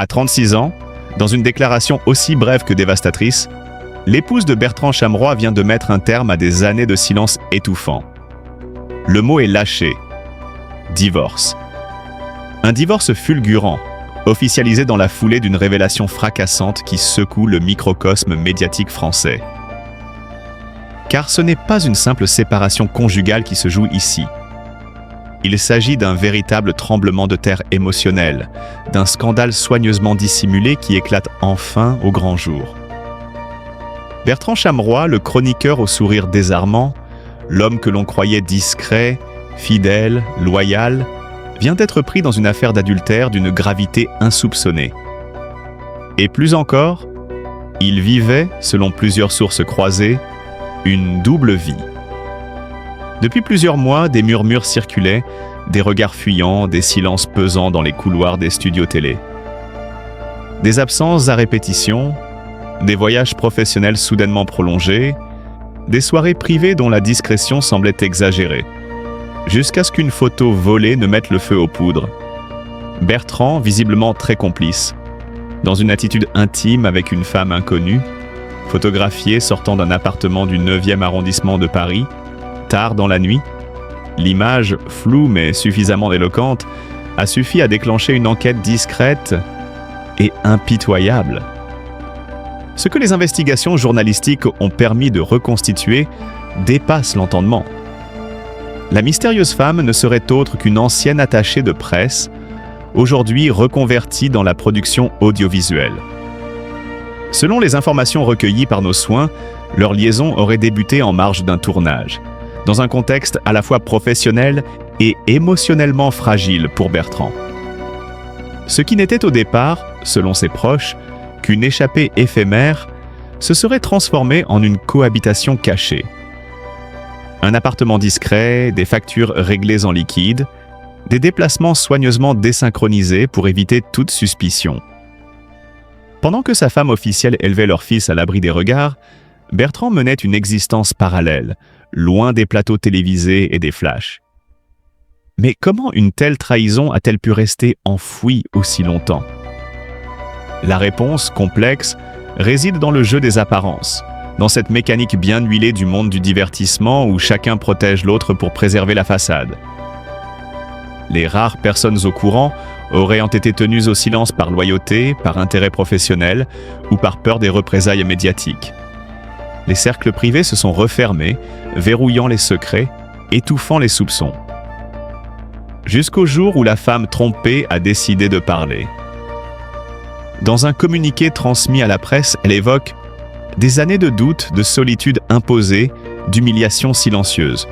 À 36 ans, dans une déclaration aussi brève que dévastatrice, l'épouse de Bertrand Chameroy vient de mettre un terme à des années de silence étouffant. Le mot est lâché. Divorce. Un divorce fulgurant, officialisé dans la foulée d'une révélation fracassante qui secoue le microcosme médiatique français. Car ce n'est pas une simple séparation conjugale qui se joue ici. Il s'agit d'un véritable tremblement de terre émotionnel, d'un scandale soigneusement dissimulé qui éclate enfin au grand jour. Bertrand Chameroy, le chroniqueur au sourire désarmant, l'homme que l'on croyait discret, fidèle, loyal, vient d'être pris dans une affaire d'adultère d'une gravité insoupçonnée. Et plus encore, il vivait, selon plusieurs sources croisées, une double vie. Depuis plusieurs mois, des murmures circulaient, des regards fuyants, des silences pesants dans les couloirs des studios télé. Des absences à répétition, des voyages professionnels soudainement prolongés, des soirées privées dont la discrétion semblait exagérée, jusqu'à ce qu'une photo volée ne mette le feu aux poudres. Bertrand, visiblement très complice, dans une attitude intime avec une femme inconnue, photographiée sortant d'un appartement du 9e arrondissement de Paris, tard dans la nuit, l'image, floue mais suffisamment éloquente, a suffi à déclencher une enquête discrète et impitoyable. Ce que les investigations journalistiques ont permis de reconstituer dépasse l'entendement. La mystérieuse femme ne serait autre qu'une ancienne attachée de presse, aujourd'hui reconvertie dans la production audiovisuelle. Selon les informations recueillies par nos soins, leur liaison aurait débuté en marge d'un tournage, dans un contexte à la fois professionnel et émotionnellement fragile pour Bertrand. Ce qui n'était au départ, selon ses proches, qu'une échappée éphémère, se serait transformé en une cohabitation cachée. Un appartement discret, des factures réglées en liquide, des déplacements soigneusement désynchronisés pour éviter toute suspicion. Pendant que sa femme officielle élevait leur fils à l'abri des regards, Bertrand menait une existence parallèle, loin des plateaux télévisés et des flashs. Mais comment une telle trahison a-t-elle pu rester enfouie aussi longtemps ? La réponse, complexe, réside dans le jeu des apparences, dans cette mécanique bien huilée du monde du divertissement où chacun protège l'autre pour préserver la façade. Les rares personnes au courant auraient été tenues au silence par loyauté, par intérêt professionnel ou par peur des représailles médiatiques. Les cercles privés se sont refermés, verrouillant les secrets, étouffant les soupçons. Jusqu'au jour où la femme trompée a décidé de parler. Dans un communiqué transmis à la presse, elle évoque des années de doute, de solitude imposée, d'humiliation silencieuse.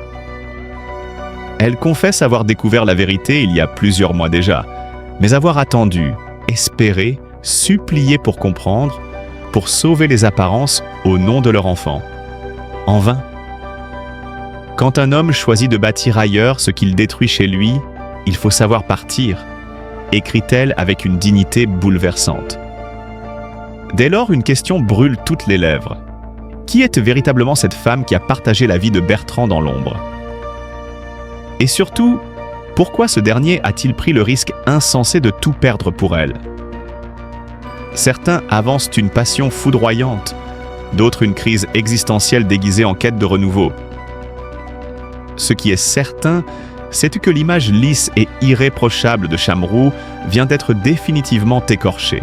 Elle confesse avoir découvert la vérité il y a plusieurs mois déjà, mais avoir attendu, espéré, supplié pour comprendre, pour sauver les apparences au nom de leur enfant. En vain. Quand un homme choisit de bâtir ailleurs ce qu'il détruit chez lui, il faut savoir partir, écrit-elle avec une dignité bouleversante. Dès lors, une question brûle toutes les lèvres. Qui est véritablement cette femme qui a partagé la vie de Bertrand dans l'ombre ? Et surtout, pourquoi ce dernier a-t-il pris le risque insensé de tout perdre pour elle ? Certains avancent une passion foudroyante, d'autres une crise existentielle déguisée en quête de renouveau. Ce qui est certain, c'est que l'image lisse et irréprochable de Chameroy vient d'être définitivement écorchée.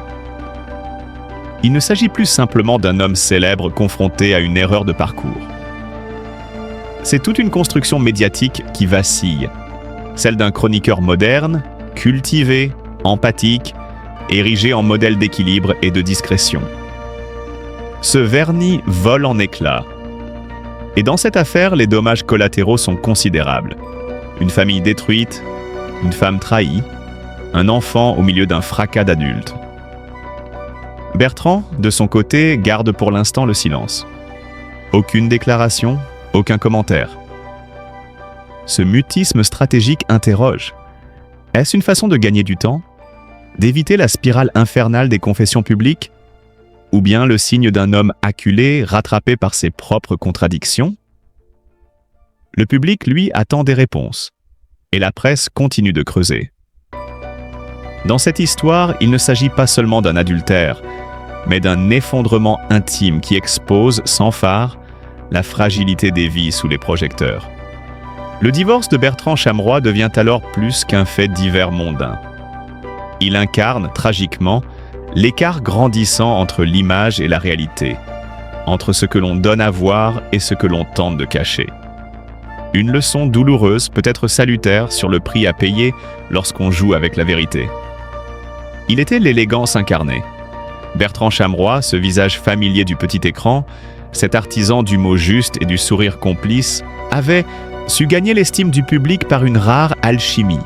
Il ne s'agit plus simplement d'un homme célèbre confronté à une erreur de parcours. C'est toute une construction médiatique qui vacille, celle d'un chroniqueur moderne, cultivé, empathique, érigé en modèle d'équilibre et de discrétion. Ce vernis vole en éclats. Et dans cette affaire, les dommages collatéraux sont considérables. Une famille détruite, une femme trahie, un enfant au milieu d'un fracas d'adultes. Bertrand, de son côté, garde pour l'instant le silence. Aucune déclaration, aucun commentaire. Ce mutisme stratégique interroge. Est-ce une façon de gagner du temps ? D'éviter la spirale infernale des confessions publiques ? Ou bien le signe d'un homme acculé, rattrapé par ses propres contradictions ? Le public, lui, attend des réponses. Et la presse continue de creuser. Dans cette histoire, il ne s'agit pas seulement d'un adultère, mais d'un effondrement intime qui expose, sans phare, la fragilité des vies sous les projecteurs. Le divorce de Bertrand Chameroy devient alors plus qu'un fait divers mondain. Il incarne, tragiquement, l'écart grandissant entre l'image et la réalité, entre ce que l'on donne à voir et ce que l'on tente de cacher. Une leçon douloureuse, peut-être salutaire, sur le prix à payer lorsqu'on joue avec la vérité. Il était l'élégance incarnée. Bertrand Chameroy, ce visage familier du petit écran, cet artisan du mot juste et du sourire complice, avait su gagner l'estime du public par une rare alchimie.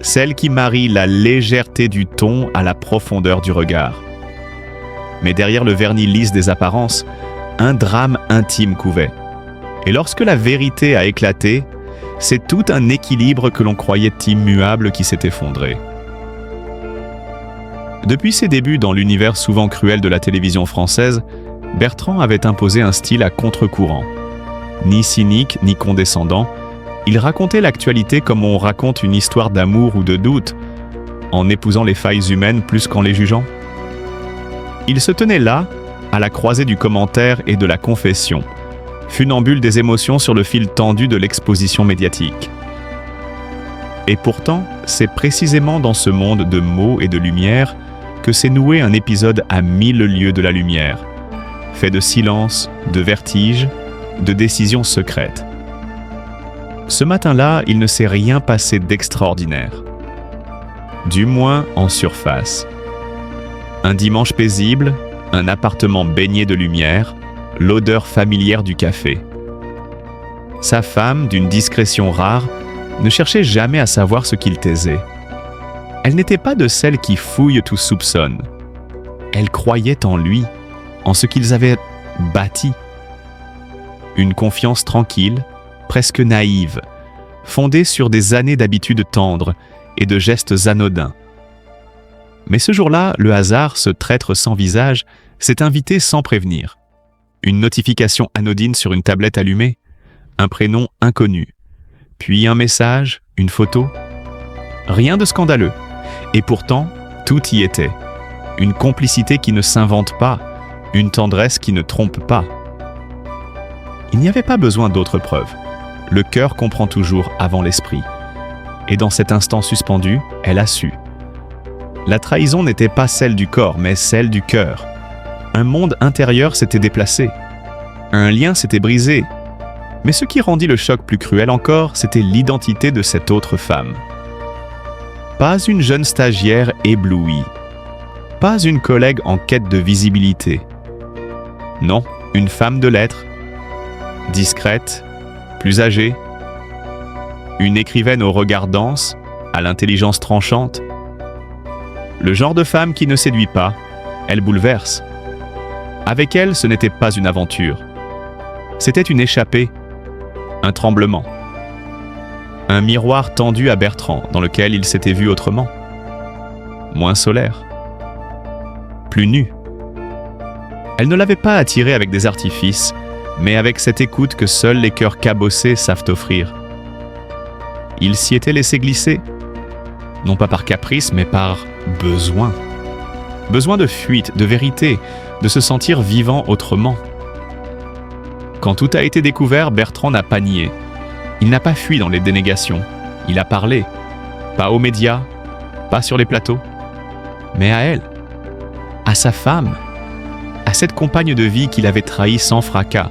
Celle qui marie la légèreté du ton à la profondeur du regard. Mais derrière le vernis lisse des apparences, un drame intime couvait. Et lorsque la vérité a éclaté, c'est tout un équilibre que l'on croyait immuable qui s'est effondré. Depuis ses débuts dans l'univers souvent cruel de la télévision française, Bertrand avait imposé un style à contre-courant. Ni cynique, ni condescendant, il racontait l'actualité comme on raconte une histoire d'amour ou de doute, en épousant les failles humaines plus qu'en les jugeant. Il se tenait là, à la croisée du commentaire et de la confession, funambule des émotions sur le fil tendu de l'exposition médiatique. Et pourtant, c'est précisément dans ce monde de mots et de lumière que s'est noué un épisode à 1000 lieues de la lumière, fait de silence, de vertige, de décisions secrètes. Ce matin-là, il ne s'est rien passé d'extraordinaire. Du moins en surface. Un dimanche paisible, un appartement baigné de lumière, l'odeur familière du café. Sa femme, d'une discrétion rare, ne cherchait jamais à savoir ce qu'il taisait. Elle n'était pas de celles qui fouillent tout soupçonne. Elle croyait en lui, en ce qu'ils avaient bâti. Une confiance tranquille, presque naïve, fondée sur des années d'habitudes tendres et de gestes anodins. Mais ce jour-là, le hasard, ce traître sans visage, s'est invité sans prévenir. Une notification anodine sur une tablette allumée, un prénom inconnu, puis un message, une photo. Rien de scandaleux. Et pourtant, tout y était. Une complicité qui ne s'invente pas, une tendresse qui ne trompe pas. Il n'y avait pas besoin d'autres preuves. Le cœur comprend toujours avant l'esprit. Et dans cet instant suspendu, elle a su. La trahison n'était pas celle du corps, mais celle du cœur. Un monde intérieur s'était déplacé. Un lien s'était brisé. Mais ce qui rendit le choc plus cruel encore, c'était l'identité de cette autre femme. Pas une jeune stagiaire éblouie. Pas une collègue en quête de visibilité. Non, une femme de lettres. Discrète, plus âgée. Une écrivaine au regard dense, à l'intelligence tranchante. Le genre de femme qui ne séduit pas, elle bouleverse. Avec elle, ce n'était pas une aventure. C'était une échappée, un tremblement. Un miroir tendu à Bertrand, dans lequel il s'était vu autrement. Moins solaire. Plus nu. Elle ne l'avait pas attiré avec des artifices, mais avec cette écoute que seuls les cœurs cabossés savent offrir. Il s'y était laissé glisser, non pas par caprice, mais par besoin. Besoin de fuite, de vérité, de se sentir vivant autrement. Quand tout a été découvert, Bertrand n'a pas nié. Il n'a pas fui dans les dénégations. Il a parlé. Pas aux médias, pas sur les plateaux, mais à elle, à sa femme, à cette compagne de vie qu'il avait trahie sans fracas,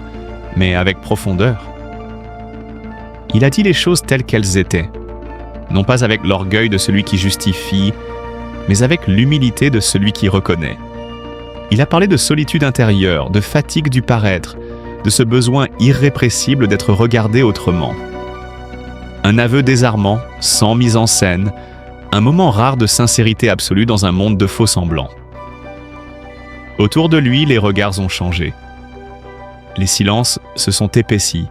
mais avec profondeur. Il a dit les choses telles qu'elles étaient, non pas avec l'orgueil de celui qui justifie, mais avec l'humilité de celui qui reconnaît. Il a parlé de solitude intérieure, de fatigue du paraître, de ce besoin irrépressible d'être regardé autrement. Un aveu désarmant, sans mise en scène, un moment rare de sincérité absolue dans un monde de faux-semblants. Autour de lui, les regards ont changé. Les silences se sont épaissis.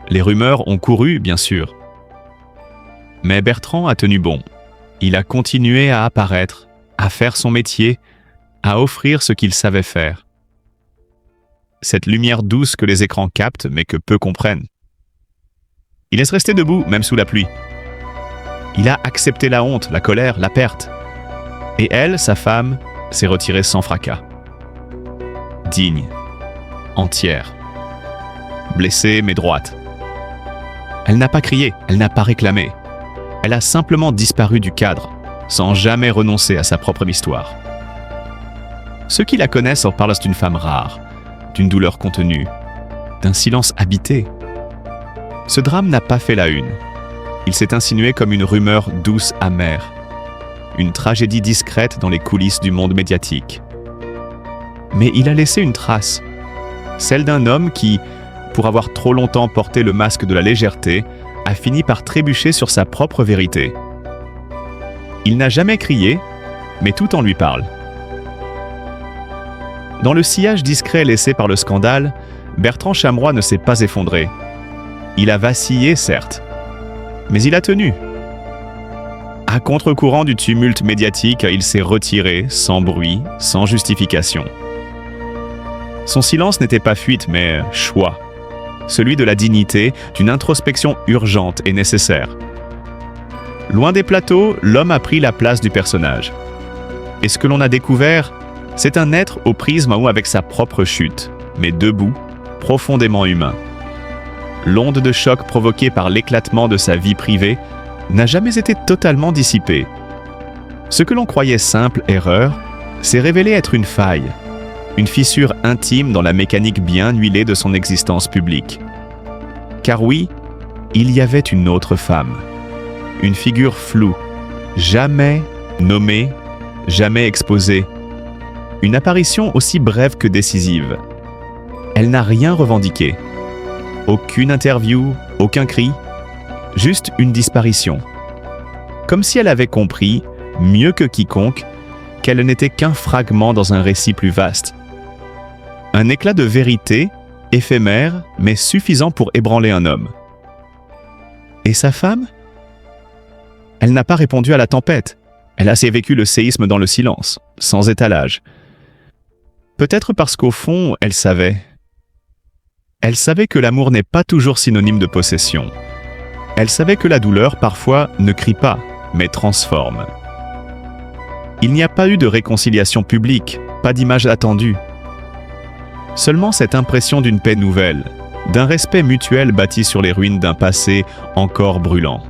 Les rumeurs ont couru, bien sûr. Mais Bertrand a tenu bon. Il a continué à apparaître, à faire son métier, à offrir ce qu'il savait faire. Cette lumière douce que les écrans captent, mais que peu comprennent. Il laisse rester debout, même sous la pluie. Il a accepté la honte, la colère, la perte. Et elle, sa femme, s'est retirée sans fracas. Digne, entière, blessée mais droite. Elle n'a pas crié, elle n'a pas réclamé. Elle a simplement disparu du cadre, sans jamais renoncer à sa propre histoire. Ceux qui la connaissent en parlent d'une femme rare, d'une douleur contenue, d'un silence habité. Ce drame n'a pas fait la une. Il s'est insinué comme une rumeur douce amère, une tragédie discrète dans les coulisses du monde médiatique. Mais il a laissé une trace, celle d'un homme qui, pour avoir trop longtemps porté le masque de la légèreté, a fini par trébucher sur sa propre vérité. Il n'a jamais crié, mais tout en lui parle. Dans le sillage discret laissé par le scandale, Bertrand Chameroy ne s'est pas effondré. Il a vacillé, certes, mais il a tenu. À contre-courant du tumulte médiatique, il s'est retiré, sans bruit, sans justification. Son silence n'était pas fuite, mais choix. Celui de la dignité, d'une introspection urgente et nécessaire. Loin des plateaux, l'homme a pris la place du personnage. Et ce que l'on a découvert, c'est un être au prisme ou avec sa propre chute, mais debout, profondément humain. L'onde de choc provoquée par l'éclatement de sa vie privée n'a jamais été totalement dissipée. Ce que l'on croyait simple erreur s'est révélé être une faille, une fissure intime dans la mécanique bien huilée de son existence publique. Car oui, il y avait une autre femme, une figure floue, jamais nommée, jamais exposée, une apparition aussi brève que décisive. Elle n'a rien revendiqué. Aucune interview, aucun cri, juste une disparition. Comme si elle avait compris, mieux que quiconque, qu'elle n'était qu'un fragment dans un récit plus vaste. Un éclat de vérité, éphémère, mais suffisant pour ébranler un homme. Et sa femme ? Elle n'a pas répondu à la tempête. Elle a vécu le séisme dans le silence, sans étalage. Peut-être parce qu'au fond, elle savait. Elle savait que l'amour n'est pas toujours synonyme de possession. Elle savait que la douleur, parfois, ne crie pas, mais transforme. Il n'y a pas eu de réconciliation publique, pas d'image attendue. Seulement cette impression d'une paix nouvelle, d'un respect mutuel bâti sur les ruines d'un passé encore brûlant.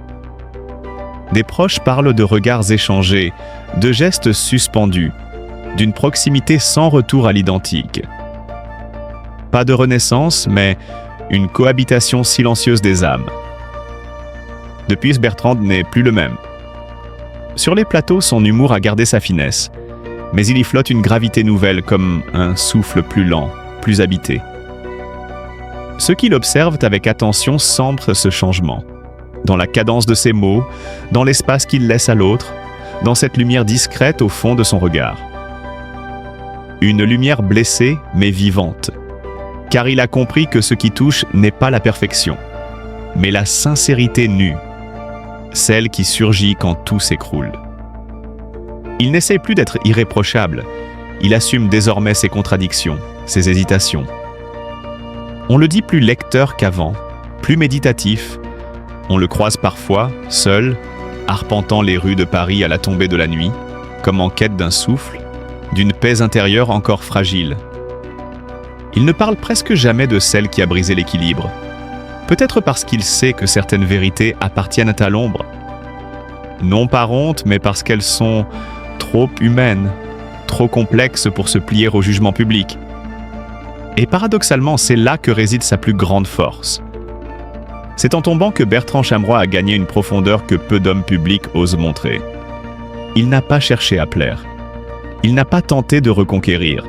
Des proches parlent de regards échangés, de gestes suspendus, d'une proximité sans retour à l'identique. Pas de renaissance, mais une cohabitation silencieuse des âmes. Depuis, Bertrand n'est plus le même. Sur les plateaux, son humour a gardé sa finesse, mais il y flotte une gravité nouvelle comme un souffle plus lent, plus habité. Ceux qui l'observent avec attention sentent ce changement, dans la cadence de ses mots, dans l'espace qu'il laisse à l'autre, dans cette lumière discrète au fond de son regard. Une lumière blessée mais vivante, car il a compris que ce qui touche n'est pas la perfection, mais la sincérité nue, celle qui surgit quand tout s'écroule. Il n'essaie plus d'être irréprochable, il assume désormais ses contradictions, ses hésitations. On le dit plus lecteur qu'avant, plus méditatif. On le croise parfois, seul, arpentant les rues de Paris à la tombée de la nuit, comme en quête d'un souffle, d'une paix intérieure encore fragile. Il ne parle presque jamais de celle qui a brisé l'équilibre, peut-être parce qu'il sait que certaines vérités appartiennent à l'ombre. Non par honte, mais parce qu'elles sont trop humaines, trop complexes pour se plier au jugement public. Et paradoxalement, c'est là que réside sa plus grande force. C'est en tombant que Bertrand Chameroy a gagné une profondeur que peu d'hommes publics osent montrer. Il n'a pas cherché à plaire. Il n'a pas tenté de reconquérir.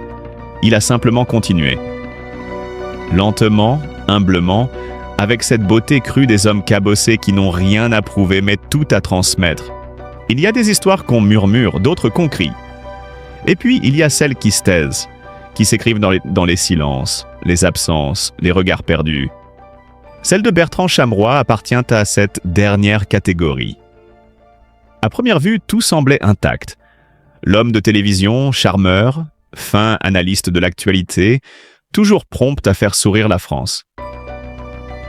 Il a simplement continué. Lentement, humblement, avec cette beauté crue des hommes cabossés qui n'ont rien à prouver mais tout à transmettre. Il y a des histoires qu'on murmure, d'autres qu'on crie. Et puis, il y a celles qui se taisent, qui s'écrivent dans les silences, les absences, les regards perdus. Celle de Bertrand Chameroy appartient à cette dernière catégorie. À première vue, tout semblait intact. L'homme de télévision, charmeur, fin analyste de l'actualité, toujours prompt à faire sourire la France.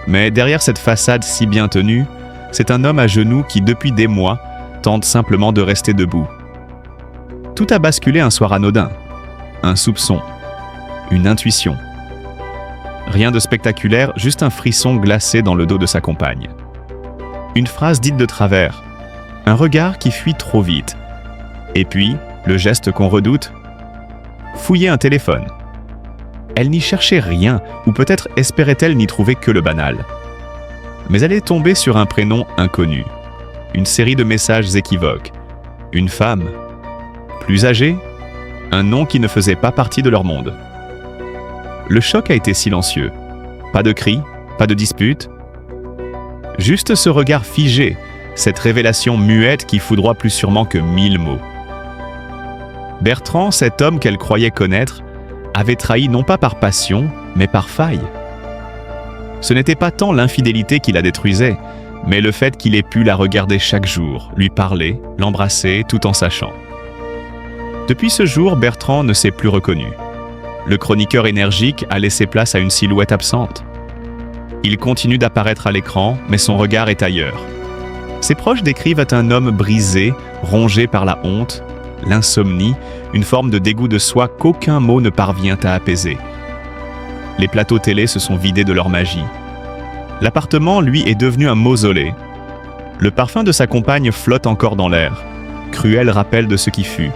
Mais derrière cette façade si bien tenue, C'est un homme à genoux qui, depuis des mois, tente simplement de rester debout. Tout a basculé un soir anodin. Un soupçon. Une intuition. Rien de spectaculaire, juste un frisson glacé dans le dos de sa compagne. Une phrase dite de travers. Un regard qui fuit trop vite. Et puis, le geste qu'on redoute, fouiller un téléphone. Elle n'y cherchait rien, ou peut-être espérait-elle n'y trouver que le banal. Mais elle est tombée sur un prénom inconnu. Une série de messages équivoques. Une femme. Plus âgée. Un nom qui ne faisait pas partie de leur monde. Le choc a été silencieux. Pas de cris, pas de dispute. Juste ce regard figé, cette révélation muette qui foudroie plus sûrement que 1000 mots. Bertrand, cet homme qu'elle croyait connaître, avait trahi non pas par passion, mais par faille. Ce n'était pas tant l'infidélité qui la détruisait, mais le fait qu'il ait pu la regarder chaque jour, lui parler, l'embrasser, tout en sachant. Depuis ce jour, Bertrand ne s'est plus reconnu. Le chroniqueur énergique a laissé place à une silhouette absente. Il continue d'apparaître à l'écran, mais son regard est ailleurs. Ses proches décrivent un homme brisé, rongé par la honte, l'insomnie, une forme de dégoût de soi qu'aucun mot ne parvient à apaiser. Les plateaux télé se sont vidés de leur magie. L'appartement, lui, est devenu un mausolée. Le parfum de sa compagne flotte encore dans l'air. Cruel rappel de ce qui fut.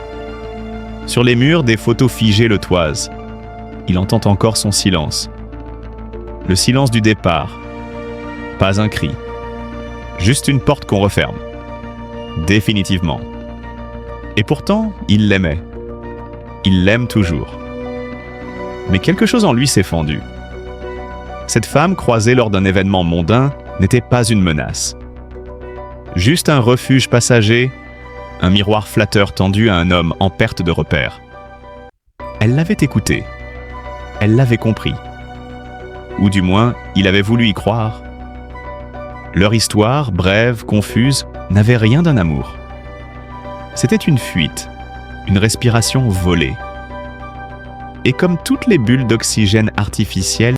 Sur les murs, des photos figées le toisent. Il entend encore son silence. Le silence du départ. Pas un cri. Juste une porte qu'on referme. Définitivement. Et pourtant, il l'aimait. Il l'aime toujours. Mais quelque chose en lui s'est fendu. Cette femme, croisée lors d'un événement mondain, n'était pas une menace. Juste un refuge passager, un miroir flatteur tendu à un homme en perte de repère. Elle l'avait écouté. Elle l'avait compris. Ou du moins, il avait voulu y croire. Leur histoire, brève, confuse, n'avait rien d'un amour. C'était une fuite, une respiration volée. Et comme toutes les bulles d'oxygène artificielles,